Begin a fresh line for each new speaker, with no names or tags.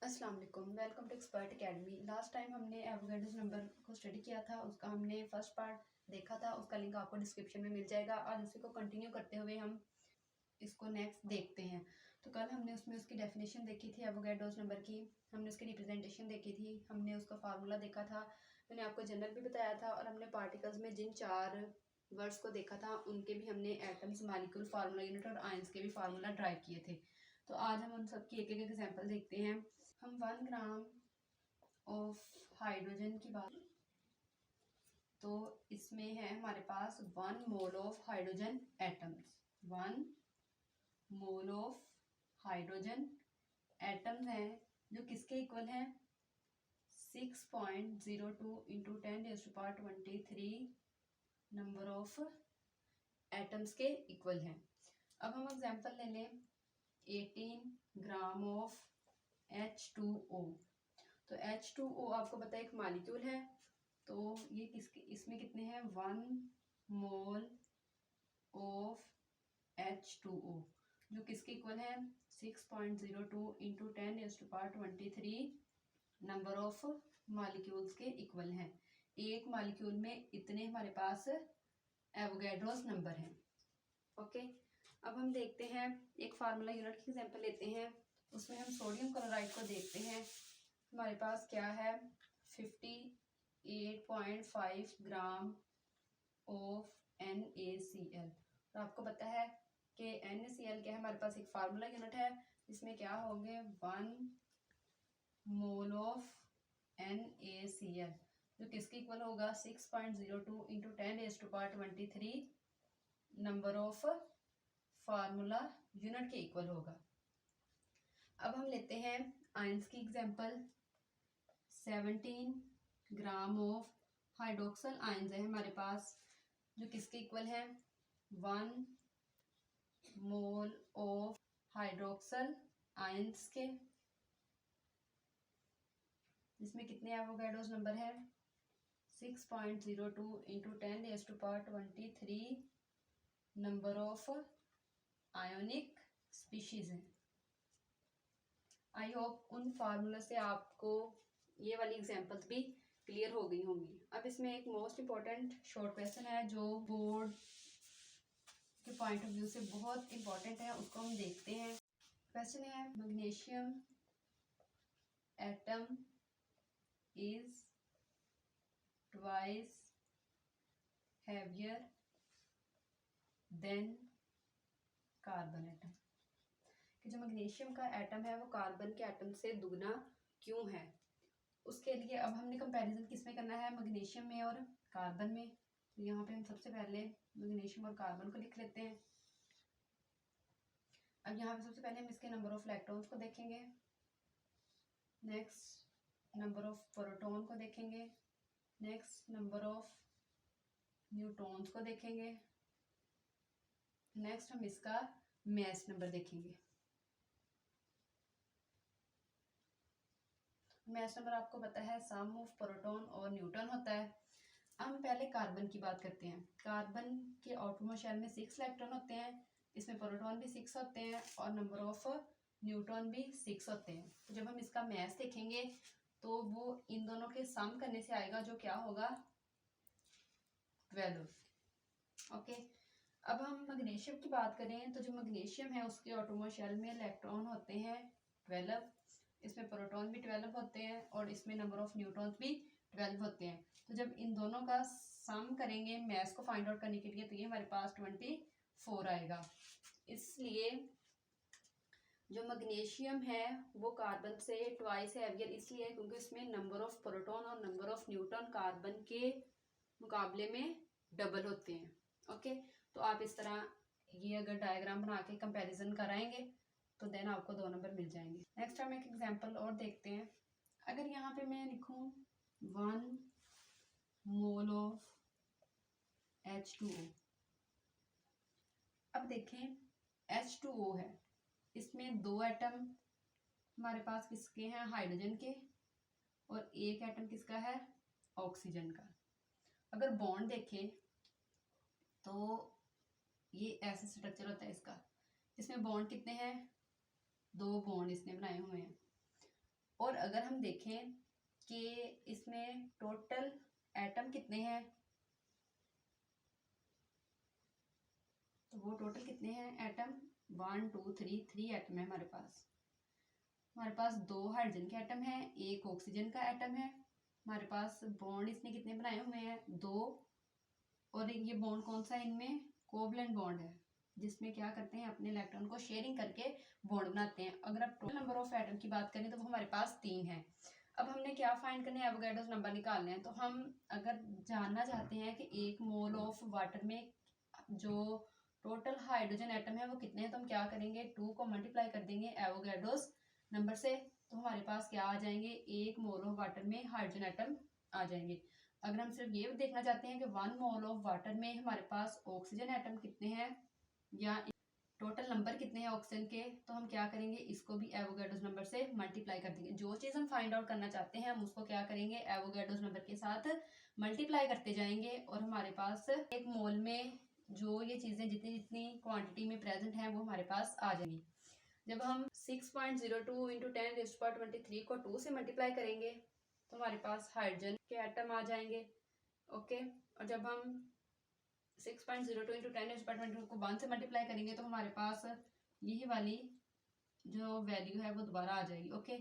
अस्सलाम वालेकुम, welcome to Expert Academy. Last time हमने एवोगैड्रोस नंबर को स्टडी किया था, उसका हमने फर्स्ट पार्ट देखा था, उसका लिंक आपको डिस्क्रिप्शन में मिल जाएगा। आज उसी को कंटिन्यू करते हुए हम इसको नेक्स्ट देखते हैं। तो कल हमने उसमें उसकी डेफिनेशन देखी थी एवोगैड्रोस नंबर की, हमने उसकी रिप्रेजेंटेशन देखी थी, हमने उसका फार्मूला देखा था, मैंने आपको जनरल भी बताया था, और हमने पार्टिकल्स में जिन 4 वर्ड्स को देखा था उनके भी हमने एटम्स, मॉलिक्यूल, फार्मूला यूनिट और आयंस के भी फार्मूला ड्राइव किए थे। तो आज हम उन सब की एक एक एग्जाम्पल देखते हैं। हम 1 ग्राम ऑफ हाइड्रोजन की बात, तो इसमें है हमारे पास 1 mole of hydrogen atoms. 1 mole of hydrogen atoms हैं जो किसके इक्वल हैं? 6.02 इंटू 10⁻23 नंबर ऑफ एटम्स के इक्वल हैं। अब हम एग्जांपल ले लें 18 ग्राम ऑफ H2O। तो H2O आपको पता है एक मॉलिक्यूल है, तो ये किसके, इसमें कितने हैं? 1 मोल ऑफ H2O जो किसके इक्वल है? 6.02 इंटू 10⁻23 नंबर ऑफ मॉलिक्यूल्स के इक्वल हैं। एक मॉलिक्यूल में इतने हमारे पास एवोगैड्रोस नंबर हैं। ओके, अब हम देखते हैं एक फार्मूला यूनिट की एग्जांपल लेते हैं। उसमें हम सोडियम क्लोराइड को देखते हैं। हमारे पास क्या है? 58.5 ग्राम ऑफ NaCl। तो आपको पता है कि NaCl क्या है? हमारे पास एक फार्मूला यूनिट है, इसमें क्या होंगे? 1 मोल ऑफ NaCl जो किसके इक्वल होगा? 6.02 into 10⁻23 number of formula unit के इक्वल होगा। अब हम लेते हैं आयंस की example. 17 gram of hydroxyl ions है हमारे पास जो किसके इक्वल है? 1 मोल ऑफ हाइड्रोक्सल आयंस के, जिसमें कितने एवोगैड्रोस नंबर है? 6.02 into 10⁻23 number of ionic species हैं। आई होप उन फार्मूला से आपको ये वाली एग्जांपल्स भी क्लियर हो गई होंगी। अब इसमें एक मोस्ट इम्पॉर्टेंट शॉर्ट क्वेश्चन है जो बोर्ड के पॉइंट ऑफ व्यू से बहुत इम्पॉर्टेंट है, उसको हम देखते हैं। क्वेश्चन है, magnesium atom is twice heavier than carbon atom. कि जो मैग्नीशियम का एटम है वो कार्बन के एटम से दुगना क्यों है? उसके लिए अब हमने कंपैरिजन किस में करना है? मैग्नीशियम में और कार्बन में। तो यहाँ पे हम सबसे पहले मैग्नीशियम और कार्बन को लिख लेते हैं। अब यहाँ पे सबसे पहले हम इसके नंबर ऑफ इलेक्ट्रॉन्स को देखेंगे, नेक्स्ट नंबर ऑफ प्रोटॉन को देखेंगे, नेक्स्ट नंबर ऑफ न्यूट्रॉन्स को देखेंगे, नेक्स्ट हम इसका मास नंबर देखेंगे। मास नंबर आपको पता है सम ऑफ प्रोटॉन और न्यूट्रॉन होता है। अब हम पहले कार्बन की बात करते हैं। कार्बन के आउटरमोस्ट शेल में 6 इलेक्ट्रॉन होते हैं, इसमें प्रोटॉन भी 6 होते हैं और नंबर ऑफ न्यूट्रॉन भी 6 होते हैं। तो जब हम इसका मास देखेंगे तो वो इन दोनों के सम करने से आएगा, जो क्या होगा? 12। ओके, अब हम मैग्नीशियम की बात करें तो जो मैग्नीशियम है उसके आउटरमोस्ट शेल में इलेक्ट्रॉन होते हैं 12, इसमें प्रोटॉन भी 12 होते हैं और इसमें नंबर ऑफ न्यूट्रॉन्स भी 12 होते हैं। तो जब इन दोनों का सम करेंगे मास को फाइंड आउट करने के लिए, तो ये हमारे पास 24 आएगा। इसलिए जो मैग्नीशियम है वो कार्बन से ट्वाइस हैवियर इसलिए है क्योंकि इसमें नंबर ऑफ प्रोटॉन और नंबर ऑफ न्यूट्रॉन कार्बन के मुकाबले में डबल होते हैं। ओके, तो आप इस तरह ये अगर डायग्राम बना के कंपैरिजन कराएंगे तो देन आपको 2 नंबर मिल जाएंगे। नेक्स्ट हम एक एग्जांपल और देखते हैं। अगर यहाँ पे मैं लिखूं 1 मोल ऑफ H2O। अब देखें H2O है, इसमें 2 एटम हमारे पास किसके हैं? हाइड्रोजन के, और एक एटम किसका है? ऑक्सीजन का। अगर बॉन्ड देखें तो ये ऐसे स्ट्रक्चर होता है इसका, इसमें बॉन्ड कितने हैं? 2 बॉन्ड इसने बनाए हुए हैं। और अगर हम देखें कि इसमें टोटल एटम कितने हैं, तो वो टोटल कितने हैं एटम, 1 2 3 एटम है हमारे पास। हमारे पास 2 हाइड्रोजन के एटम है, 1 ऑक्सीजन का एटम है। हमारे पास बॉन्ड इसने कितने बनाए हुए हैं, 2। और ये बॉन्ड कौन सा है, इनमें कोवलेंट बॉन्ड है, जिसमें क्या करते हैं अपने इलेक्ट्रॉन को शेयरिंग करके बॉन्ड बनाते हैं। अगर आप टोटल नंबर ऑफ एटम की बात करें तो वो हमारे पास 3 है। अब हमने क्या फाइंड करना है, एवोगैड्रोस नंबर निकालने हैं। तो हम अगर जानना चाहते हैं कि 1 मोल ऑफ वाटर में जो टोटल हाइड्रोजन एटम है वो कितने हैं, तो हम क्या करेंगे, 2 को मल्टीप्लाई कर देंगे एवोगैड्रोस नंबर से, तो हमारे पास क्या आ जाएंगे, 1 मोल ऑफ वाटर में हाइड्रोजन एटम आ जाएंगे। अगर हम सिर्फ ये देखना चाहते हैं कि 1 मोल ऑफ वाटर में हमारे पास ऑक्सीजन एटम कितने हैं या टोटल नंबर कितने हैं ऑक्सीजन के, तो हम क्या करेंगे, इसको भी एवोगैड्रोस नंबर से मल्टीप्लाई कर देंगे। जो चीज़ हम फाइंड आउट करना चाहते हैं हम उसको क्या करेंगे, एवोगैड्रोस नंबर के साथ मल्टीप्लाई करते जाएंगे, और हमारे पास 1 मोल में जो ये चीज़ें जितनी जितनी क्वांटिटी में प्रेजेंट हैं वो हमारे पास आ जाएंगी। जब हम 6.02 इंटू 10⁻23 को 2 से मल्टीप्लाई करेंगे तो हमारे पास हाइड्रोजन के एटम आ जाएंगे। ओके, और जब हम 6.02 इंटू 10⁻22 को 1 से मल्टीप्लाई करेंगे तो हमारे पास यही वाली जो वैल्यू है वो दोबारा आ जाएगी। ओके,